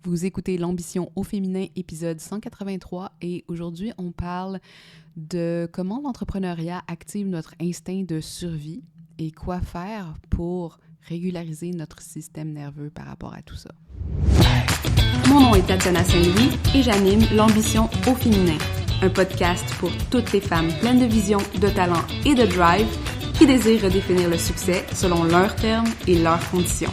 Vous écoutez L'Ambition au féminin, épisode 183, et aujourd'hui, on parle de comment l'entrepreneuriat active notre instinct de survie et quoi faire pour régulariser notre système nerveux par rapport à tout ça. Mon nom est Tatiana Saint-Louis et j'anime L'Ambition au féminin, un podcast pour toutes les femmes pleines de vision, de talent et de drive qui désirent redéfinir le succès selon leurs termes et leurs conditions.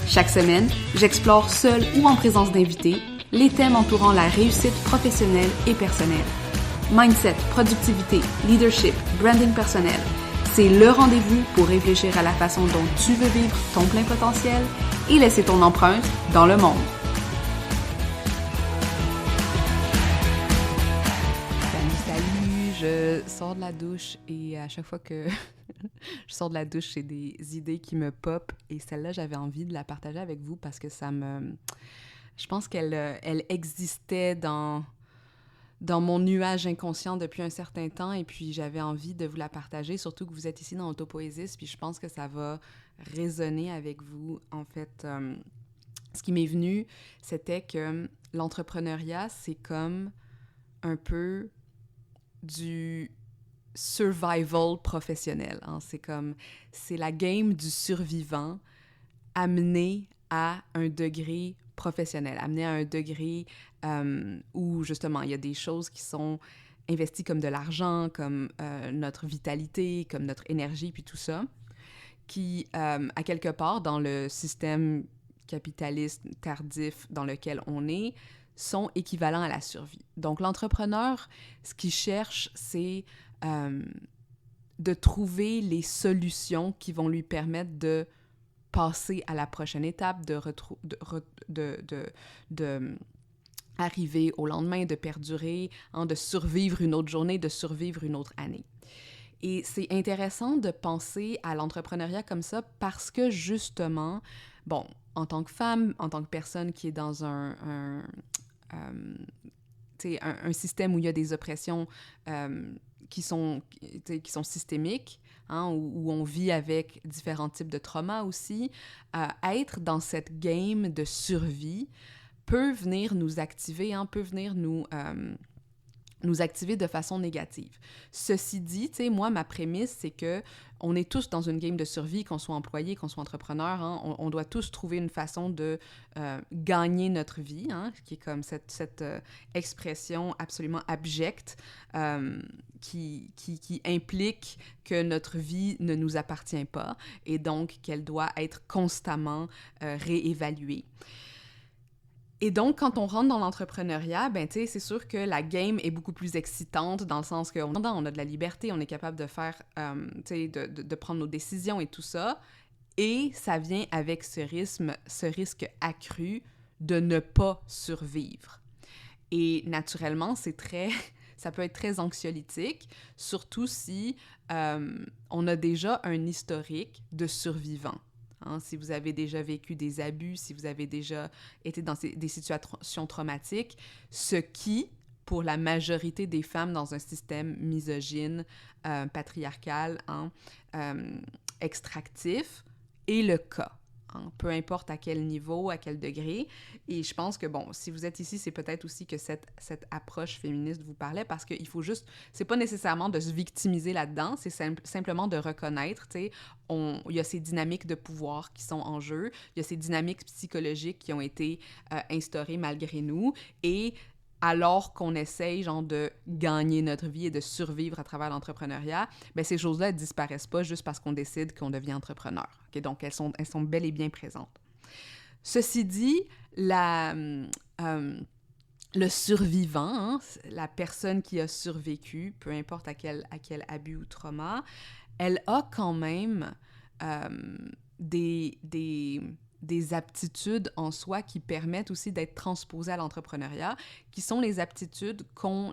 Chaque semaine, j'explore seule ou en présence d'invités les thèmes entourant la réussite professionnelle et personnelle. Mindset, productivité, leadership, branding personnel, c'est le rendez-vous pour réfléchir à la façon dont tu veux vivre ton plein potentiel et laisser ton empreinte dans le monde. Salut, je sors de la douche et à chaque fois que je sors de la douche, j'ai des idées qui me pop et celle-là, j'avais envie de la partager avec vous parce que je pense qu'elle existait dans mon nuage inconscient depuis un certain temps et puis j'avais envie de vous la partager, surtout que vous êtes ici dans Autopoésis, puis je pense que ça va résonner avec vous. En fait, ce qui m'est venu, c'était que l'entrepreneuriat, c'est comme un peu du survival professionnel. Hein? C'est la game du survivant amené à un degré professionnel, amené à un degré où, justement, il y a des choses qui sont investies comme de l'argent, comme notre vitalité, comme notre énergie, puis tout ça, qui, à quelque part, dans le système capitaliste tardif dans lequel on est, sont équivalents à la survie. Donc, l'entrepreneur, ce qu'il cherche, c'est de trouver les solutions qui vont lui permettre de passer à la prochaine étape, de arriver au lendemain, de perdurer, hein, de survivre une autre journée, de survivre une autre année. Et c'est intéressant de penser à l'entrepreneuriat comme ça parce que, justement, bon, en tant que femme, en tant que personne qui est dans un système où il y a des oppressions qui sont systémiques, hein, où on vit avec différents types de traumas aussi, être dans cette game de survie peut venir nous activer, hein, peut venir nous activer de façon négative. Ceci dit, tu sais, moi, ma prémisse, c'est que on est tous dans une game de survie, qu'on soit employé, qu'on soit entrepreneur, hein, on doit tous trouver une façon de gagner notre vie, hein, qui est comme cette expression absolument abjecte qui implique que notre vie ne nous appartient pas et donc qu'elle doit être constamment réévaluée. Et donc, quand on rentre dans l'entrepreneuriat, ben, tu sais, c'est sûr que la game est beaucoup plus excitante dans le sens qu'on a de la liberté, on est capable de faire, tu sais, de prendre nos décisions et tout ça. Et ça vient avec ce risque accru de ne pas survivre. Et naturellement, ça peut être très anxiolytique, surtout si on a déjà un historique de survivant. Hein, si vous avez déjà vécu des abus, si vous avez déjà été dans des situations traumatiques, ce qui, pour la majorité des femmes dans un système misogyne, patriarcal, hein, extractif, est le cas. Hein, peu importe à quel niveau, à quel degré. Et je pense que, bon, si vous êtes ici, c'est peut-être aussi que cette approche féministe vous parlait parce qu'il faut juste... C'est pas nécessairement de se victimiser là-dedans, c'est simplement de reconnaître, tu sais, il y a ces dynamiques de pouvoir qui sont en jeu, il y a ces dynamiques psychologiques qui ont été instaurées malgré nous et... alors qu'on essaye, genre, de gagner notre vie et de survivre à travers l'entrepreneuriat, bien, ces choses-là, elles disparaissent pas juste parce qu'on décide qu'on devient entrepreneur. Okay? Donc, elles sont bel et bien présentes. Ceci dit, le survivant, hein, la personne qui a survécu, peu importe à quel abus ou trauma, elle a quand même des aptitudes en soi qui permettent aussi d'être transposées à l'entrepreneuriat, qui sont les aptitudes qu'on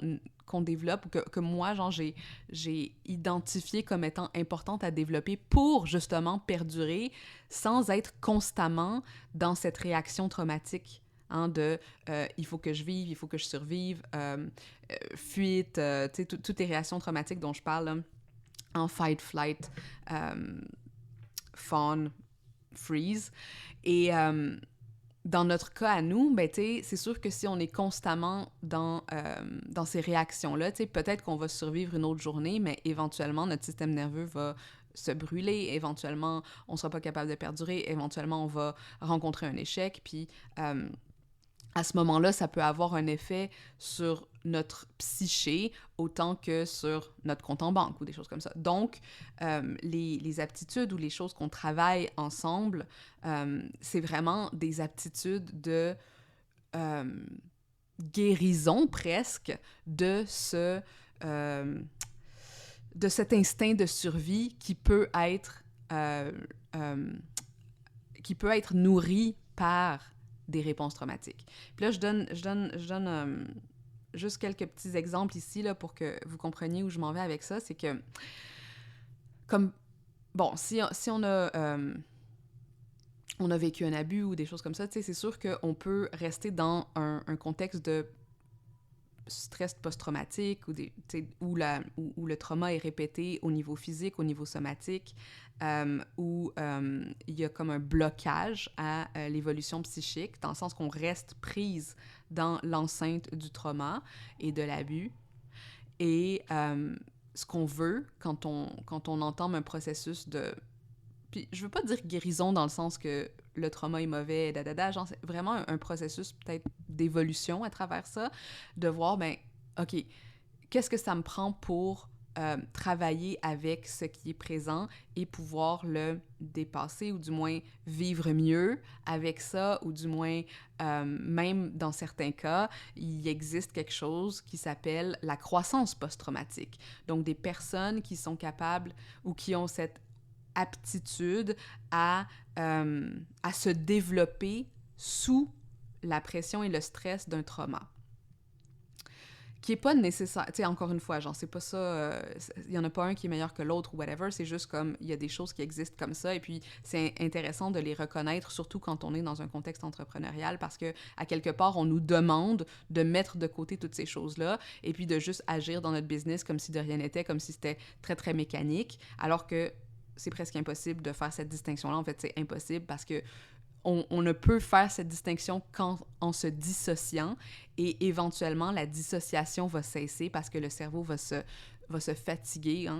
développe, que moi, genre, j'ai identifiées comme étant importantes à développer pour, justement, perdurer sans être constamment dans cette réaction traumatique, hein, de il faut que je vive, il faut que je survive, fuite, tu sais, toutes les réactions traumatiques dont je parle, là, en fight, flight, fawn, freeze. Et dans notre cas à nous, ben, c'est sûr que si on est constamment dans ces réactions-là, peut-être qu'on va survivre une autre journée, mais éventuellement, notre système nerveux va se brûler, éventuellement, on ne sera pas capable de perdurer, éventuellement, on va rencontrer un échec, puis à ce moment-là, ça peut avoir un effet sur notre psyché autant que sur notre compte en banque ou des choses comme ça. Donc, les aptitudes ou les choses qu'on travaille ensemble, c'est vraiment des aptitudes de guérison presque de cet instinct de survie qui peut être nourri par des réponses traumatiques. Puis là, je donne juste quelques petits exemples ici là, pour que vous compreniez où je m'en vais avec ça. C'est que, comme, bon, si on a vécu un abus ou des choses comme ça, c'est sûr qu'on peut rester dans un contexte de stress post-traumatique où le trauma est répété au niveau physique, au niveau somatique, où il y a comme un blocage à l'évolution psychique, dans le sens qu'on reste prise dans l'enceinte du trauma et de l'abus. Et ce qu'on veut quand on entame un processus de... Puis je veux pas dire guérison dans le sens que le trauma est mauvais, genre c'est vraiment un processus peut-être d'évolution à travers ça, de voir, ben, OK, qu'est-ce que ça me prend pour travailler avec ce qui est présent et pouvoir le dépasser ou du moins vivre mieux avec ça ou du moins, même dans certains cas, il existe quelque chose qui s'appelle la croissance post-traumatique. Donc, des personnes qui sont capables ou qui ont cette aptitude à se développer sous la pression et le stress d'un trauma. Qui est pas nécessaire, tu sais, encore une fois, genre, c'est pas ça, il y en a pas un qui est meilleur que l'autre ou whatever, c'est juste comme, il y a des choses qui existent comme ça, et puis c'est intéressant de les reconnaître, surtout quand on est dans un contexte entrepreneurial, parce que, à quelque part, on nous demande de mettre de côté toutes ces choses-là, et puis de juste agir dans notre business comme si de rien n'était, comme si c'était très, très mécanique, alors que c'est presque impossible de faire cette distinction-là. En fait, c'est impossible parce que on ne peut faire cette distinction qu'en se dissociant et éventuellement, la dissociation va cesser parce que le cerveau va se fatiguer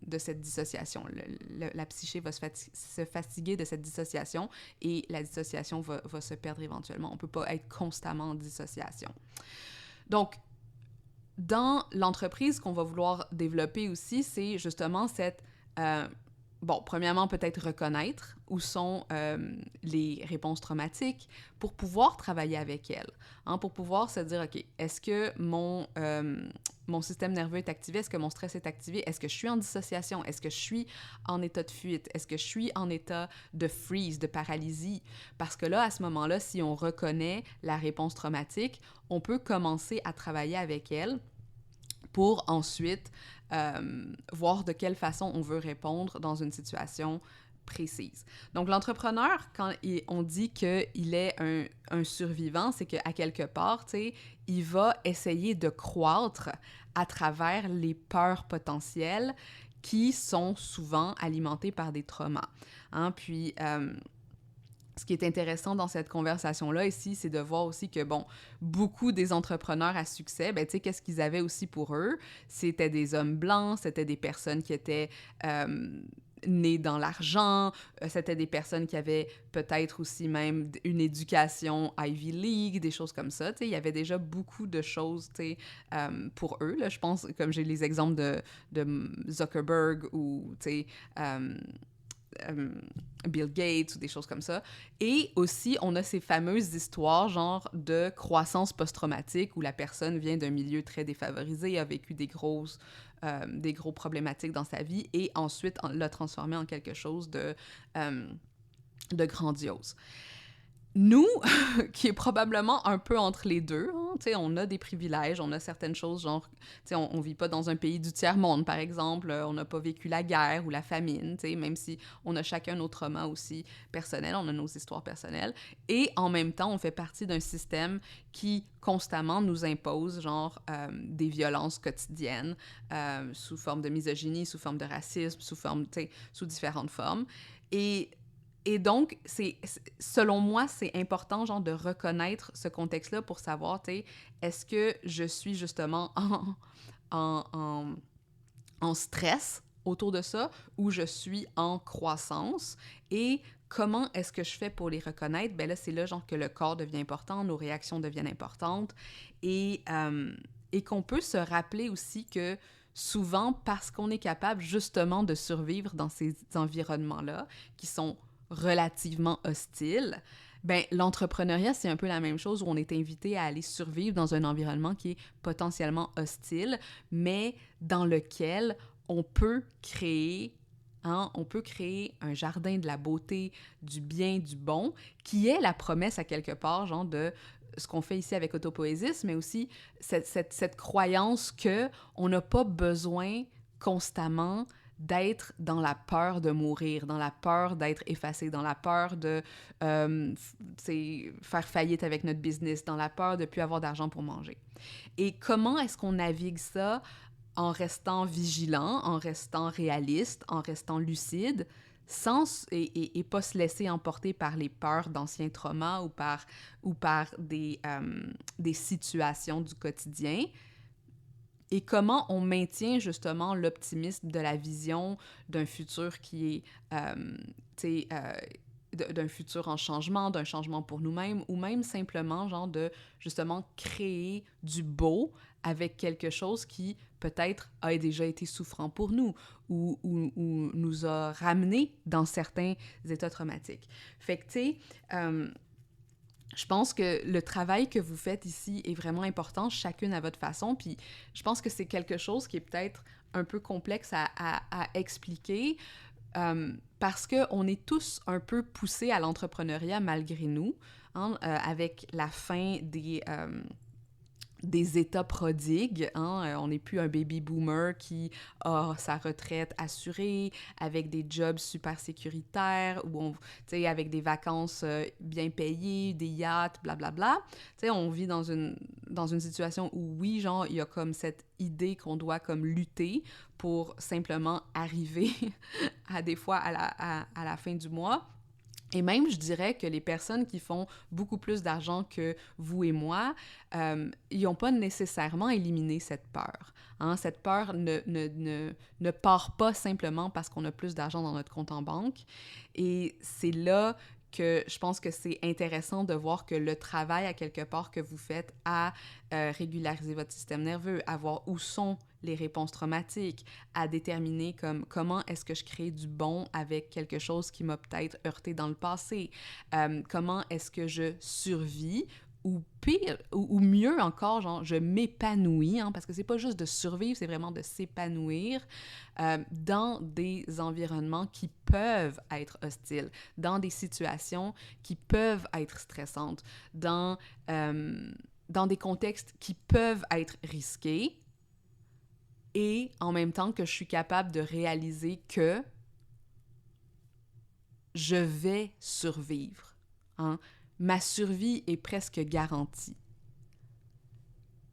de cette dissociation. La psyché va se fatiguer de cette dissociation et la dissociation va se perdre éventuellement. On ne peut pas être constamment en dissociation. Donc, dans l'entreprise qu'on va vouloir développer aussi, c'est justement cette... Bon, premièrement, peut-être reconnaître où sont les réponses traumatiques pour pouvoir travailler avec elles, pour pouvoir se dire, OK, est-ce que mon système nerveux est activé? Est-ce que mon stress est activé? Est-ce que je suis en dissociation? Est-ce que je suis en état de fuite? Est-ce que je suis en état de freeze, de paralysie? Parce que là, à ce moment-là, si on reconnaît la réponse traumatique, on peut commencer à travailler avec elle pour ensuite voir de quelle façon on veut répondre dans une situation précise. Donc, l'entrepreneur, quand on dit qu'il est un survivant, c'est qu'à quelque part, tu sais, il va essayer de croître à travers les peurs potentielles qui sont souvent alimentées par des traumas. Puis... ce qui est intéressant dans cette conversation-là ici, c'est de voir aussi que, bon, beaucoup des entrepreneurs à succès, ben, tu sais, qu'est-ce qu'ils avaient aussi pour eux? C'était des hommes blancs, c'était des personnes qui étaient nées dans l'argent, c'était des personnes qui avaient peut-être aussi même une éducation Ivy League, des choses comme ça, tu sais, il y avait déjà beaucoup de choses, tu sais, pour eux, là, je pense, comme j'ai les exemples de Zuckerberg ou, tu sais, Bill Gates ou des choses comme ça. Et aussi, on a ces fameuses histoires genre de croissance post-traumatique où la personne vient d'un milieu très défavorisé, a vécu des gros problématiques dans sa vie et ensuite l'a transformé en quelque chose de grandiose. Nous, qui est probablement un peu entre les deux, on a des privilèges, on a certaines choses, genre, on vit pas dans un pays du tiers-monde, par exemple, on n'a pas vécu la guerre ou la famine, même si on a chacun nos traumas aussi personnels, on a nos histoires personnelles, et en même temps, on fait partie d'un système qui constamment nous impose, genre, des violences quotidiennes, sous forme de misogynie, sous forme de racisme, sous différentes formes, et Et donc, selon moi, c'est important, genre, de reconnaître ce contexte-là pour savoir, tu sais, est-ce que je suis justement en, en, en stress autour de ça ou je suis en croissance et comment est-ce que je fais pour les reconnaître? Ben là, c'est là, genre, que le corps devient important, nos réactions deviennent importantes et qu'on peut se rappeler aussi que souvent, parce qu'on est capable justement de survivre dans ces environnements-là qui sont relativement hostiles, ben l'entrepreneuriat, c'est un peu la même chose où on est invité à aller survivre dans un environnement qui est potentiellement hostile, mais dans lequel on peut créer, hein, on peut créer un jardin de la beauté, du bien, du bon, qui est la promesse à quelque part, genre de ce qu'on fait ici avec Autopoésis, mais aussi cette croyance qu'on n'a pas besoin constamment d'être dans la peur de mourir, dans la peur d'être effacé, dans la peur de faire faillite avec notre business, dans la peur de ne plus avoir d'argent pour manger. Et comment est-ce qu'on navigue ça en restant vigilant, en restant réaliste, en restant lucide, et pas se laisser emporter par les peurs d'anciens traumas ou par des situations du quotidien. Et comment on maintient justement l'optimisme de la vision d'un futur qui est, d'un futur en changement, d'un changement pour nous-mêmes, ou même simplement, genre, de justement créer du beau avec quelque chose qui peut-être a déjà été souffrant pour nous ou nous a ramenés dans certains états traumatiques. Fait que, tu sais, je pense que le travail que vous faites ici est vraiment important, chacune à votre façon, puis je pense que c'est quelque chose qui est peut-être un peu complexe à expliquer, parce qu'on est tous un peu poussés à l'entrepreneuriat malgré nous, hein, avec la fin des États prodigues, hein? On n'est plus un baby boomer qui a sa retraite assurée, avec des jobs super sécuritaires, avec des vacances bien payées, des yachts, blablabla. On vit dans une situation où, oui, genre, il y a comme cette idée qu'on doit comme lutter pour simplement arriver des fois à la fin du mois. Et même, je dirais que les personnes qui font beaucoup plus d'argent que vous et moi, ils n'ont pas nécessairement éliminé cette peur. Hein? Cette peur ne part pas simplement parce qu'on a plus d'argent dans notre compte en banque. Et c'est là que je pense que c'est intéressant de voir que le travail, à quelque part, que vous faites à régulariser votre système nerveux, à voir où sont les réponses traumatiques, à déterminer comment est-ce que je crée du bon avec quelque chose qui m'a peut-être heurté dans le passé, comment est-ce que je survis, ou pire, ou mieux encore, genre, je m'épanouis, hein, parce que c'est pas juste de survivre, c'est vraiment de s'épanouir dans des environnements qui peuvent être hostiles, dans des situations qui peuvent être stressantes, dans des contextes qui peuvent être risqués, et en même temps que je suis capable de réaliser que je vais survivre. Hein? Ma survie est presque garantie.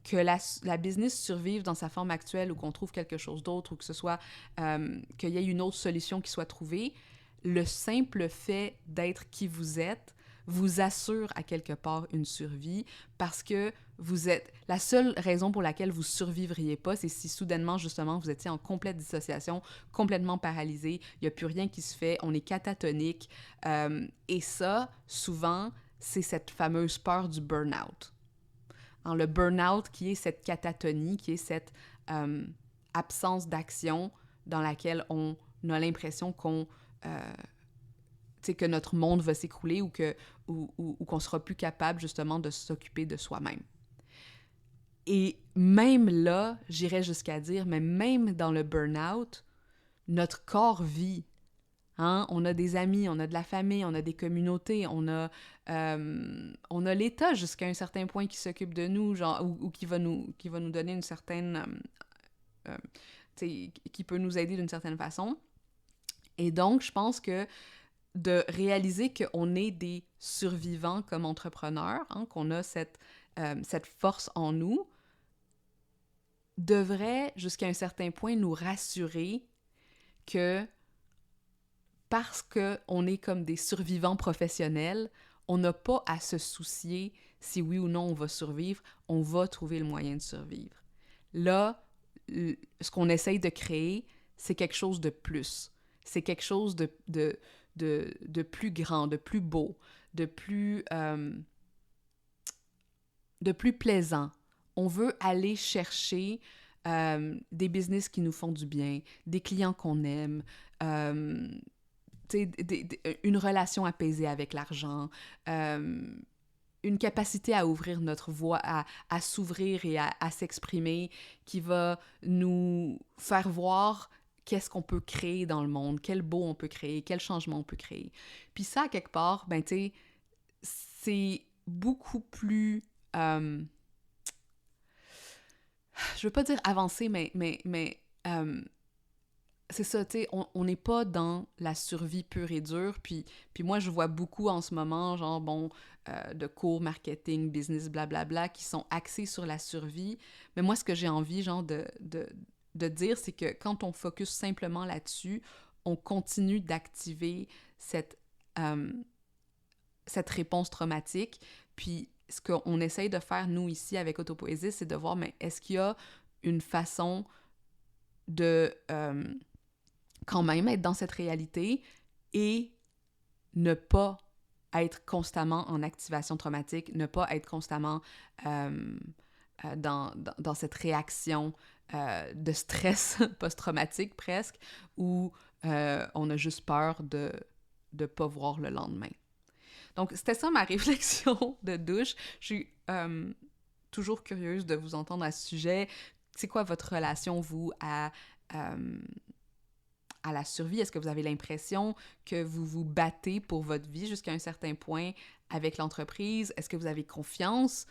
Que la business survive dans sa forme actuelle ou qu'on trouve quelque chose d'autre ou que ce soit qu'il y ait une autre solution qui soit trouvée, le simple fait d'être qui vous êtes vous assure à quelque part une survie parce que vous êtes... La seule raison pour laquelle vous survivriez pas, c'est si soudainement, justement, vous étiez en complète dissociation, complètement paralysé, il n'y a plus rien qui se fait, on est catatonique. Et ça, souvent, c'est cette fameuse peur du burn-out. Hein, le burn-out qui est cette catatonie, qui est cette absence d'action dans laquelle on a l'impression que notre monde va s'écrouler ou qu'on ne sera plus capable justement de s'occuper de soi-même. Et même là, j'irais jusqu'à dire, mais même dans le burn-out, notre corps vit. Hein? On a des amis, on a de la famille, on a des communautés, on a l'État jusqu'à un certain point qui s'occupe de nous, genre, ou qui va nous donner une certaine... qui peut nous aider d'une certaine façon. Et donc, je pense que de réaliser qu'on est des survivants comme entrepreneurs, hein, qu'on a cette force en nous, devrait, jusqu'à un certain point, nous rassurer que parce qu'on est comme des survivants professionnels, on n'a pas à se soucier si oui ou non on va survivre, on va trouver le moyen de survivre. Là, ce qu'on essaye de créer, c'est quelque chose de plus. C'est quelque chose de plus grand, de plus beau, de plus plaisant. On veut aller chercher des business qui nous font du bien, des clients qu'on aime, une relation apaisée avec l'argent, une capacité à ouvrir notre voix, à s'ouvrir et à s'exprimer, qui va nous faire voir qu'est-ce qu'on peut créer dans le monde, quel beau on peut créer, quel changement on peut créer. Puis ça, à quelque part, ben tu sais, c'est beaucoup plus... je veux pas dire avancé, mais c'est ça, tu sais, on n'est pas dans la survie pure et dure, puis moi, je vois beaucoup en ce moment, genre, de cours marketing, business, blablabla, qui sont axés sur la survie, mais moi, ce que j'ai envie, genre, de dire, c'est que quand on focus simplement là-dessus, on continue d'activer cette réponse traumatique, puis ce qu'on essaye de faire, nous, ici, avec Autopoésie, c'est de voir, mais est-ce qu'il y a une façon de... quand même être dans cette réalité et ne pas être constamment en activation traumatique, ne pas être constamment dans cette réaction de stress post-traumatique presque, où on a juste peur de ne pas voir le lendemain. Donc, c'était ça ma réflexion de douche. Je suis toujours curieuse de vous entendre à ce sujet. C'est quoi votre relation, vous, à la survie? Est-ce que vous avez l'impression que vous vous battez pour votre vie jusqu'à un certain point avec l'entreprise? Est-ce que vous avez confiance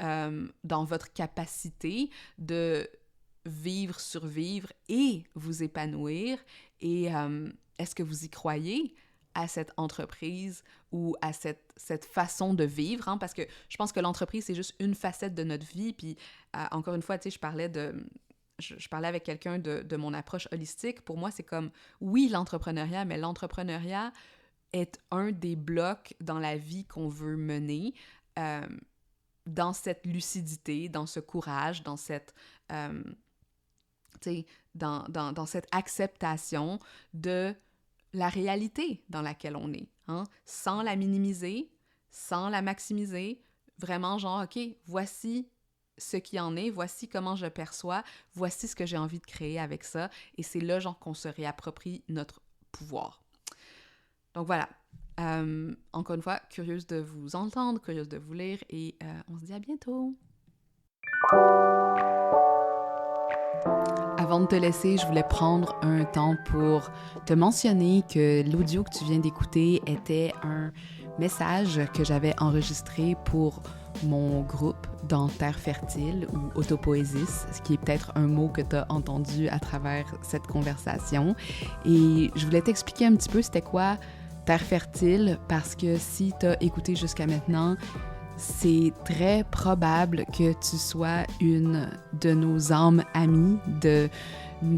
dans votre capacité de vivre, survivre et vous épanouir? Et est-ce que vous y croyez à cette entreprise ou à cette façon de vivre? Hein? Parce que je pense que l'entreprise, c'est juste une facette de notre vie. Puis, encore une fois, tu sais, je parlais avec quelqu'un de mon approche holistique. Pour moi, c'est comme, oui, l'entrepreneuriat, mais l'entrepreneuriat est un des blocs dans la vie qu'on veut mener, dans cette lucidité, dans ce courage, dans cette, dans cette acceptation de la réalité dans laquelle on est, hein? Sans la minimiser, sans la maximiser, vraiment genre, OK, voici ce qui en est, voici comment je perçois, voici ce que j'ai envie de créer avec ça, et c'est là, genre, qu'on se réapproprie notre pouvoir. Donc voilà, encore une fois, curieuse de vous entendre, curieuse de vous lire, et on se dit à bientôt! Avant de te laisser, je voulais prendre un temps pour te mentionner que l'audio que tu viens d'écouter était un message que j'avais enregistré pour mon groupe dans Terre Fertile ou Autopoésis, ce qui est peut-être un mot que tu as entendu à travers cette conversation. Et je voulais t'expliquer un petit peu c'était quoi Terre Fertile, parce que si tu as écouté jusqu'à maintenant, c'est très probable que tu sois une de nos âmes amies,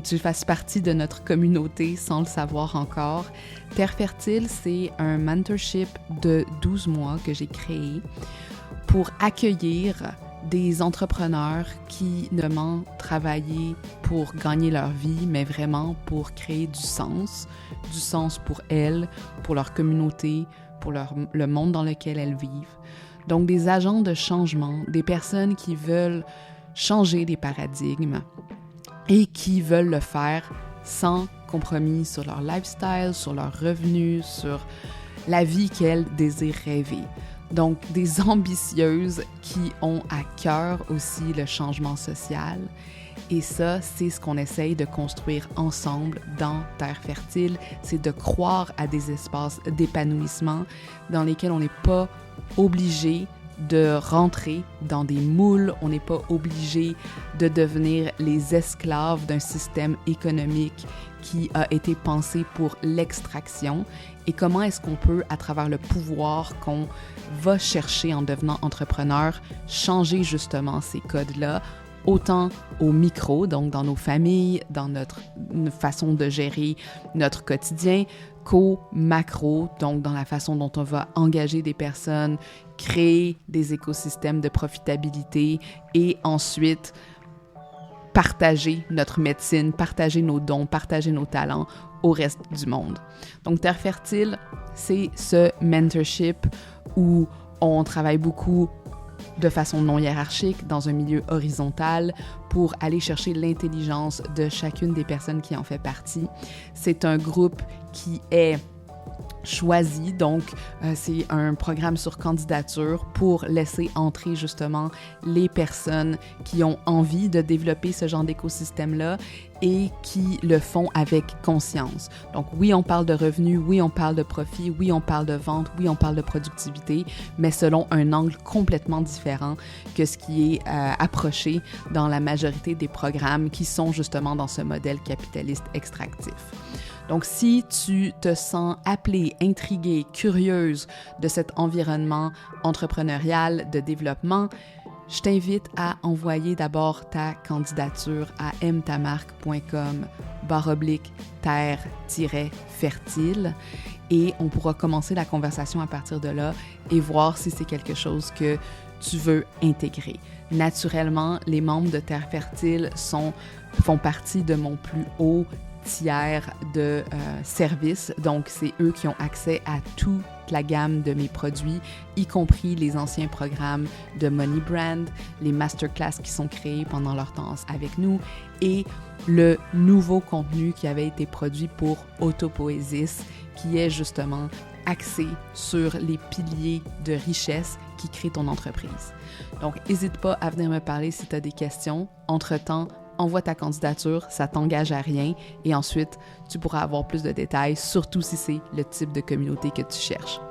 tu fasses partie de notre communauté sans le savoir encore. Terre Fertile, c'est un mentorship de 12 mois que j'ai créé pour accueillir des entrepreneurs qui ne demandent travailler pour gagner leur vie, mais vraiment pour créer du sens pour elles, pour leur communauté, pour le monde dans lequel elles vivent. Donc, des agents de changement, des personnes qui veulent changer des paradigmes et qui veulent le faire sans compromis sur leur lifestyle, sur leurs revenus, sur la vie qu'elles désirent rêver. Donc, des ambitieuses qui ont à cœur aussi le changement social. Et ça, c'est ce qu'on essaye de construire ensemble dans Terre Fertile, c'est de croire à des espaces d'épanouissement dans lesquels on n'est pas obligé de rentrer dans des moules, on n'est pas obligé de devenir les esclaves d'un système économique qui a été pensé pour l'extraction. Et comment est-ce qu'on peut, à travers le pouvoir qu'on va chercher en devenant entrepreneur, changer justement ces codes-là, autant au micro, donc dans nos familles, dans notre façon de gérer notre quotidien, micro, macro, donc dans la façon dont on va engager des personnes, créer des écosystèmes de profitabilité et ensuite partager notre médecine, partager nos dons, partager nos talents au reste du monde. Donc, Terre Fertile, c'est ce mentorship où on travaille beaucoup de façon non hiérarchique, dans un milieu horizontal, pour aller chercher l'intelligence de chacune des personnes qui en fait partie. C'est un groupe qui est choisi, donc c'est un programme sur candidature pour laisser entrer justement les personnes qui ont envie de développer ce genre d'écosystème-là et qui le font avec conscience. Donc oui, on parle de revenus, oui, on parle de profit, oui, on parle de vente, oui, on parle de productivité, mais selon un angle complètement différent que ce qui est approché dans la majorité des programmes qui sont justement dans ce modèle capitaliste extractif. Donc, si tu te sens appelée, intriguée, curieuse de cet environnement entrepreneurial de développement, je t'invite à envoyer d'abord ta candidature à mtamarque.com/terre-fertile et on pourra commencer la conversation à partir de là et voir si c'est quelque chose que tu veux intégrer. Naturellement, les membres de Terre Fertile font partie de mon plus haut tiers de services. Donc, c'est eux qui ont accès à toute la gamme de mes produits, y compris les anciens programmes de Money Brand, les masterclass qui sont créés pendant leur temps avec nous et le nouveau contenu qui avait été produit pour Autopoésis, qui est justement axé sur les piliers de richesse qui créent ton entreprise. Donc, n'hésite pas à venir me parler si tu as des questions. Entre-temps, envoie ta candidature, ça t'engage à rien et ensuite, tu pourras avoir plus de détails, surtout si c'est le type de communauté que tu cherches.